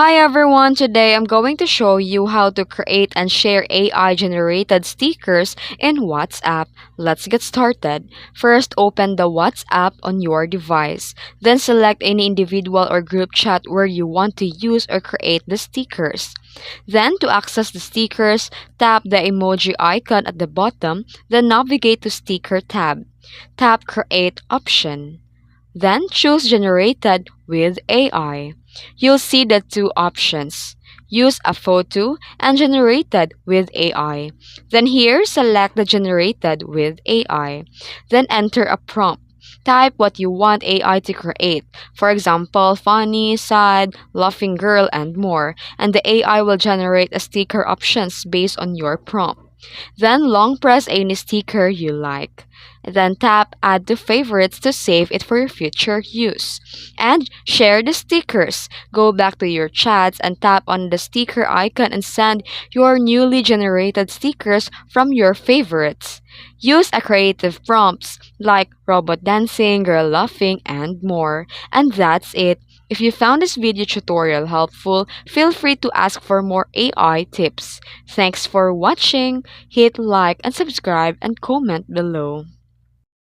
Hi everyone, today I'm going to show you how to create and share AI generated stickers in WhatsApp. Let's get started. First, open the WhatsApp on your device. Then select any individual or group chat where you want to use or create the stickers. Then, to access the stickers, tap the emoji icon at the bottom, then navigate to Sticker tab. Tap Create option. Then choose Generated with AI. You'll see the two options. Use a photo and Generated with AI. Then here, select the Generated with AI. Then enter a prompt. Type what you want AI to create. For example, funny, sad, laughing girl, and more. And the AI will generate a sticker options based on your prompt. Then long press any sticker you like. Then tap Add to Favorites to save it for your future use. And share the stickers. Go back to your chats and tap on the sticker icon and send your newly generated stickers from your favorites. Use a creative prompts like robot dancing, girl laughing, and more. And that's it. If you found this video tutorial helpful, feel free to ask for more AI tips. Thanks for watching. Hit like and subscribe and comment below.